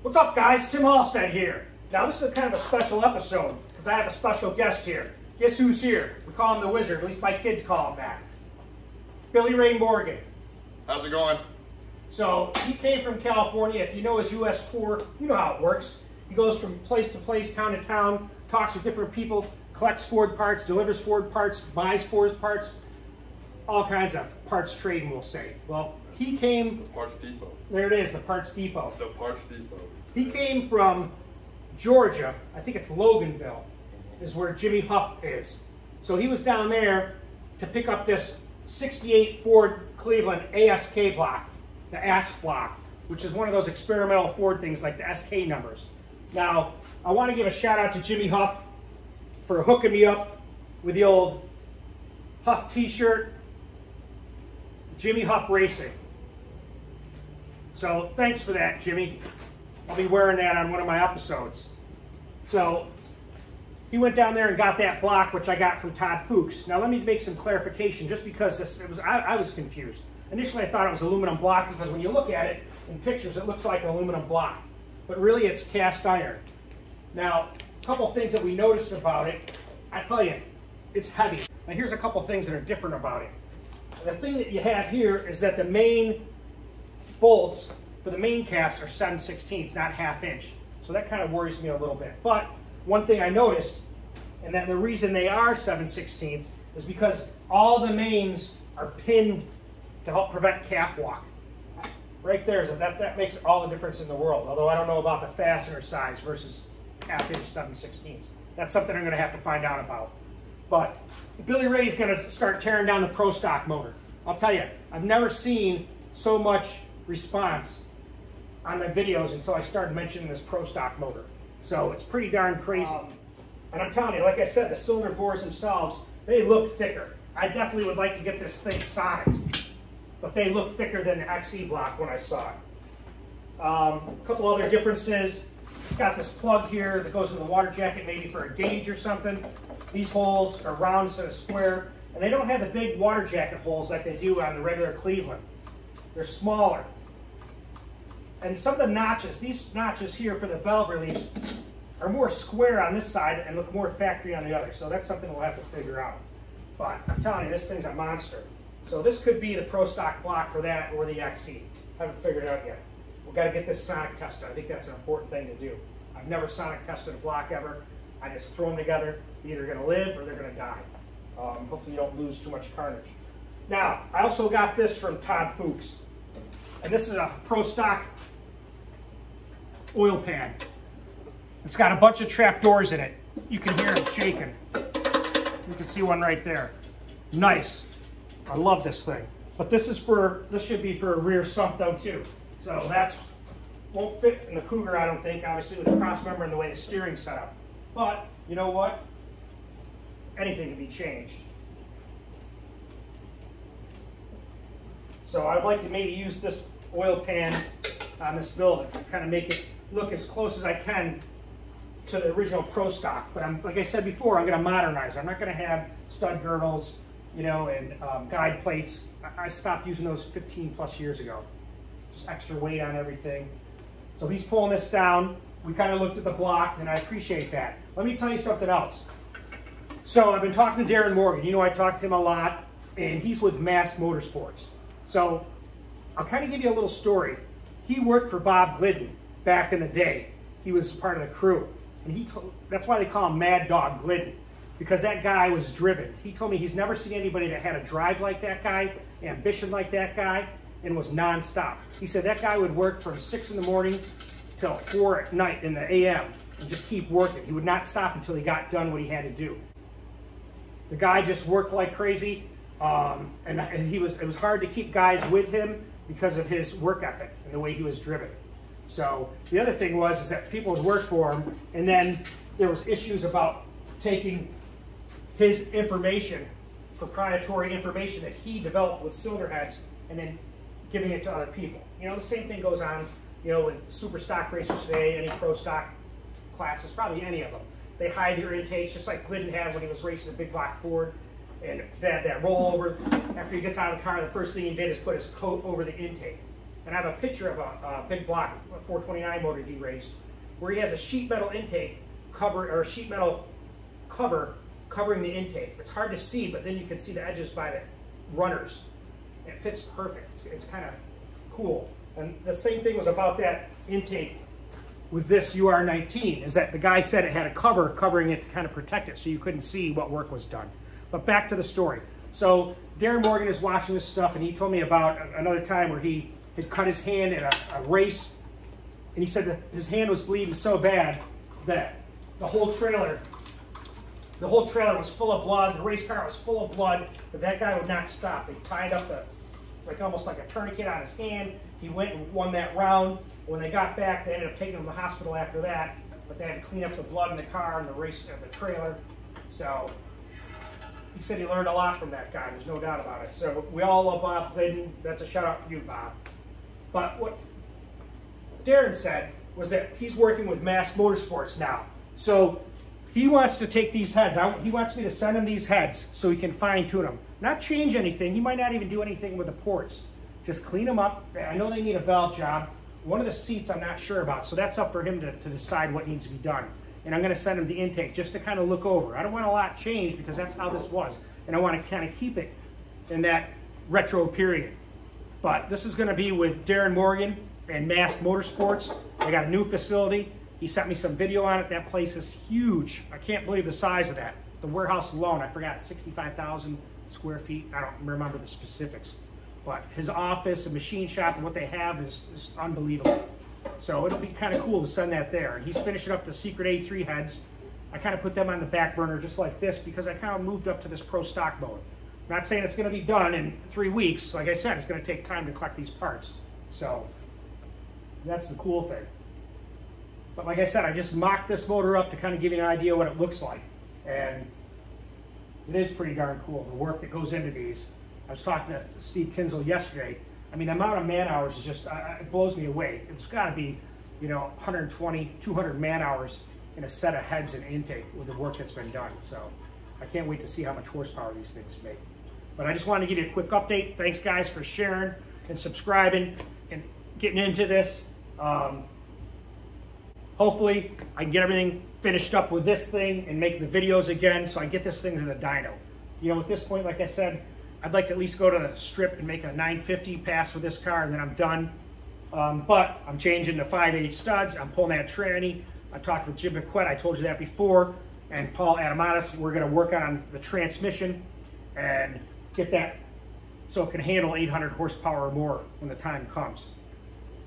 What's up, guys? Tim Halstead here. Now, this is kind of a special episode because I have a special guest here. Guess who's here? We call him the Wizard. At least my kids call him that. Billy Ray Morgan. How's it going? So, he came from California. If you know his U.S. tour, you know how it works. He goes from place to place, town to town, talks with different people, collects Ford parts, delivers Ford parts, buys Ford parts, all kinds of parts trading, we'll say. Well, he came... The Parts Depot. There it is, the Parts Depot. The Parts Depot. He came from Georgia. I think it's Loganville is where Jimmy Huff is. So he was down there to pick up this 68 Ford Cleveland ASK block, the ASK block, which is one of those experimental Ford things like the SK numbers. Now, I want to give a shout out to Jimmy Huff for hooking me up with the old Huff t-shirt, Jimmy Huff Racing. So thanks for that, Jimmy. I'll be wearing that on one of my episodes. So he went down there and got that block, which I got from Todd Fuchs. Now let me make some clarification, just because I was confused. Initially I thought it was aluminum block because when you look at it in pictures, it looks like an aluminum block. But really it's cast iron. Now, a couple things that we noticed about it, I tell you, it's heavy. Now here's a couple things that are different about it. The thing that you have here is that the main bolts for the main caps are 7/16, not ½ inch. So that kind of worries me a little bit. But one thing I noticed, and that the reason they are 7/16 is because all the mains are pinned to help prevent cap walk. Right there, so that makes all the difference in the world. Although I don't know about the fastener size versus ½ inch 7/16. That's something I'm going to have to find out about. But Billy Ray's going to start tearing down the Pro Stock motor. I'll tell you, I've never seen so much response on my videos until I started mentioning this Pro Stock motor. So it's pretty darn crazy. And I'm telling you, like I said, the cylinder bores themselves, they look thicker. I definitely would like to get this thing sonicked, but they look thicker than the XE block when I saw it. A couple other differences. It's got this plug here that goes in the water jacket, maybe for a gauge or something. These holes are round instead of square, and they don't have the big water jacket holes like they do on the regular Cleveland. They're smaller. And some of the notches, these notches here for the valve reliefs, are more square on this side and look more factory on the other. So that's something we'll have to figure out. But I'm telling you, this thing's a monster. So this could be the Pro Stock block for that or the XE. Haven't figured it out yet. We've got to get this sonic tested. I think that's an important thing to do. I've never sonic tested a block ever. I just throw them together. They're either going to live or they're going to die. Hopefully you don't lose too much carnage. Now, I also got this from Todd Fuchs. And this is a Pro Stock oil pan. It's got a bunch of trap doors in it. You can hear them shaking. You can see one right there. Nice. I love this thing. But this should be for a rear sump though too. So that won't fit in the Cougar, I don't think, obviously with the cross member and the way the steering's set up. But you know what? Anything can be changed. So I'd like to maybe use this oil pan on this build and kind of make it look as close as I can to the original Pro Stock. But like I said before, I'm going to modernize. I'm not going to have stud girdles, you know, and guide plates. I stopped using those 15 plus years ago. Just extra weight on everything. So he's pulling this down. We kind of looked at the block, and I appreciate that. Let me tell you something else. So I've been talking to Darin Morgan. You know, I talk to him a lot, and he's with Mast Motorsports. So I'll kind of give you a little story. He worked for Bob Glidden back in the day. He was part of the crew. And that's why they call him Mad Dog Glidden, because that guy was driven. He told me he's never seen anybody that had a drive like that guy, ambition like that guy, and was nonstop. He said that guy would work from 6 in the morning till 4 at night in the AM and just keep working. He would not stop until he got done what he had to do. The guy just worked like crazy, and it was hard to keep guys with him because of his work ethic and the way he was driven. So the other thing is that people would work for him, and then there was issues about taking his information, proprietary information that he developed with cylinder heads, and then giving it to other people. You know, the same thing goes on, you know, with super stock racers today, any Pro Stock classes, probably any of them. They hide their intakes, just like Glidden had when he was racing a big block Ford. And that rollover, after he gets out of the car, the first thing he did is put his coat over the intake. and I have a picture of a big block, a 429 motor he raced, where he has a sheet metal intake cover, or a sheet metal cover covering the intake. It's hard to see, but then you can see the edges by the runners. It fits perfect. It's kind of cool. And the same thing was about that intake with this UR19, is that the guy said it had a cover covering it to kind of protect it so you couldn't see what work was done. But back to the story. So Darin Morgan is watching this stuff, and he told me about another time where he had cut his hand in a race, and he said that his hand was bleeding so bad that the whole trailer was full of blood, the race car was full of blood, but that guy would not stop. They tied up almost like a tourniquet on his hand. He went and won that round. When they got back, they ended up taking him to the hospital after that, but they had to clean up the blood in the car and the trailer. So he said he learned a lot from that guy. There's no doubt about it. So we all love Bob Glidden. That's a shout out for you, Bob. But what Darin said was that he's working with Mast Motorsports now. So he wants to take these heads. He wants me to send him these heads so he can fine tune them. Not change anything. He might not even do anything with the ports. Just clean them up. I know they need a valve job. One of the seats I'm not sure about, so that's up for him to decide what needs to be done. And I'm going to send him the intake just to kind of look over. I don't want a lot changed because that's how this was. And I want to kind of keep it in that retro period. But this is going to be with Darin Morgan and Mast Motorsports. They got a new facility. He sent me some video on it. That place is huge. I can't believe the size of that. The warehouse alone, I forgot, 65,000 square feet. I don't remember the specifics. But his office and machine shop and what they have is unbelievable. So it'll be kind of cool to send that there. And he's finishing up the Secret A3 heads. I kind of put them on the back burner just like this because I kind of moved up to this pro stock mode. Not saying it's going to be done in 3 weeks. Like I said, it's going to take time to collect these parts. So that's the cool thing. But like I said, I just mocked this motor up to kind of give you an idea what it looks like. And it is pretty darn cool, the work that goes into these. I was talking to Steve Kinsel yesterday. I mean, the amount of man hours is just, it blows me away. It's got to be, 120, 200 man hours in a set of heads and intake with the work that's been done. So I can't wait to see how much horsepower these things make. But I just wanted to give you a quick update. Thanks, guys, for sharing and subscribing and getting into this. Hopefully, I can get everything finished up with this thing and make the videos again so I get this thing to the dyno. At this point, like I said, I'd like to at least go to the strip and make a 950 pass with this car, and then I'm done. But I'm changing to 5/8 studs. I'm pulling that tranny. I talked with Jim McQuett, I told you that before, and Paul Adamatis. We're going to work on the transmission and get that so it can handle 800 horsepower or more when the time comes.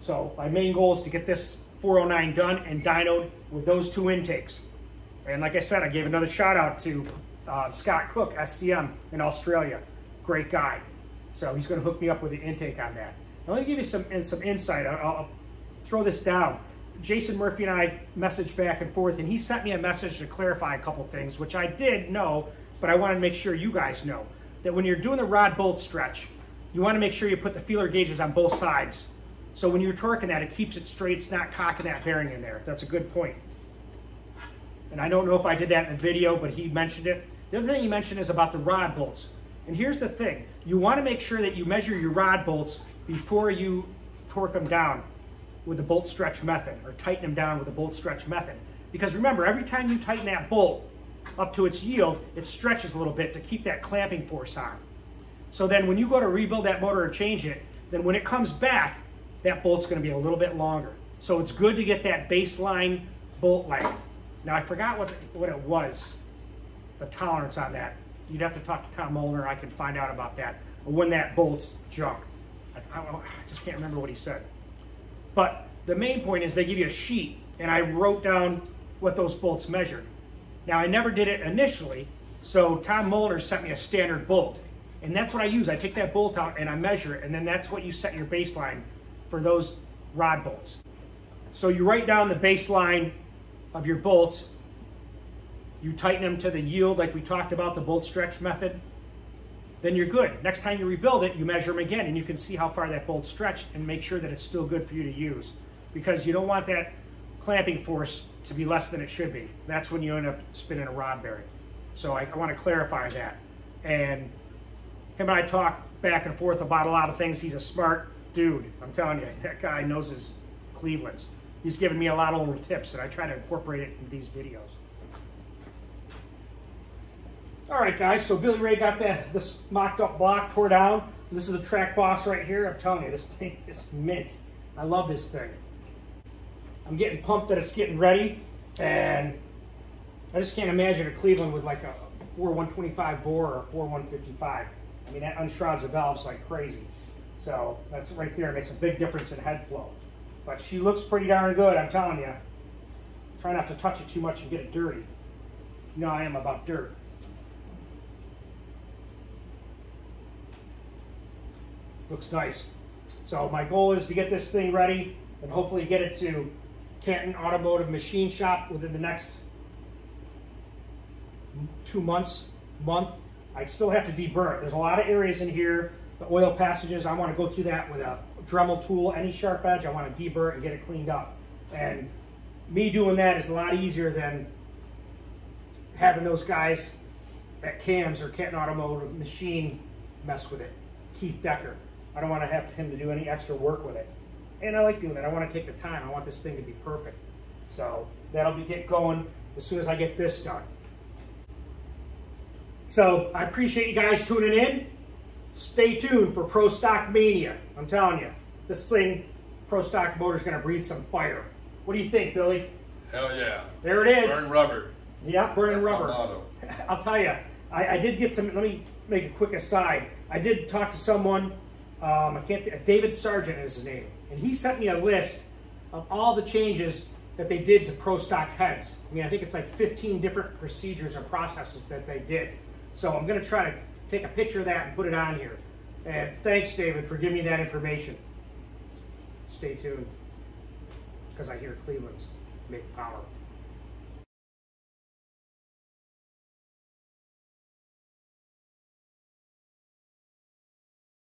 So my main goal is to get this 409 done and dynoed with those 2 intakes. And like I said, I gave another shout out to Scott Cook, SCM in Australia. Great guy. So he's going to hook me up with the intake on that. Now let me give you some insight. I'll throw this down. Jason Murphy and I messaged back and forth, and he sent me a message to clarify a couple things, which I did know, but I wanted to make sure you guys know that when you're doing the rod bolt stretch, you want to make sure you put the feeler gauges on both sides. So when you're torquing that, it keeps it straight. It's not cocking that bearing in there. That's a good point. And I don't know if I did that in the video, but he mentioned it. The other thing he mentioned is about the rod bolts. And here's the thing. You want to make sure that you measure your rod bolts before you torque them down with the bolt stretch method, or tighten them down with the bolt stretch method. Because remember, every time you tighten that bolt up to its yield, it stretches a little bit to keep that clamping force on. So then when you go to rebuild that motor or change it, then when it comes back, that bolt's going to be a little bit longer. So it's good to get that baseline bolt length. Now I forgot what it was, the tolerance on that. You'd have to talk to Tom Molnar. I can find out about that. Or when that bolt's junk. I just can't remember what he said. But the main point is they give you a sheet, and I wrote down what those bolts measured. Now I never did it initially, so Tom Molnar sent me a standard bolt. And that's what I use. I take that bolt out and I measure it, and then that's what you set your baseline for those rod bolts. So you write down the baseline of your bolts. You tighten them to the yield like we talked about, the bolt stretch method. Then you're good. Next time you rebuild it, you measure them again, and you can see how far that bolt's stretched and make sure that it's still good for you to use. Because you don't want that clamping force to be less than it should be. That's when you end up spinning a rod bearing. So I want to clarify that. And him and I talk back and forth about a lot of things. He's a smart dude. I'm telling you, that guy knows his Clevelands. He's given me a lot of little tips, and I try to incorporate it in these videos. All right, guys, so Billy Ray got this mocked up block tore down. This is the DragBoss right here. I'm telling you, this thing is mint. I love this thing. I'm getting pumped that it's getting ready, and I just can't imagine a Cleveland with like a 4.125 bore or a 4.155. I mean, that unshrouds the valves like crazy. So that's right there. It makes a big difference in head flow. But she looks pretty darn good, I'm telling you. Try not to touch it too much and get it dirty. You know I am about dirt. Looks nice. So my goal is to get this thing ready and hopefully get it to Canton Automotive Machine Shop within the next 2 months, month. I still have to deburr it. There's a lot of areas in here, the oil passages. I want to go through that with a Dremel tool, any sharp edge. I want to deburr it and get it cleaned up. And me doing that is a lot easier than having those guys at CAMS or Canton Automotive Machine mess with it. Keith Decker. I don't want to have him to do any extra work with it. And I like doing that. I want to take the time. I want this thing to be perfect. So that'll get going as soon as I get this done. So I appreciate you guys tuning in. Stay tuned for Pro Stock Mania. I'm telling you, this thing, Pro Stock Motor's going to breathe some fire. What do you think, Billy? Hell yeah. There it is. Burn rubber. Yeah, burning rubber. That's my motto. I'll tell you, I did get some, let me make a quick aside. I did talk to someone, David Sargent is his name, and he sent me a list of all the changes that they did to Pro Stock heads. I mean, I think it's like 15 different procedures or processes that they did. So I'm going to try to take a picture of that and put it on here. And thanks, David, for giving me that information. Stay tuned, because I hear Cleveland's make power.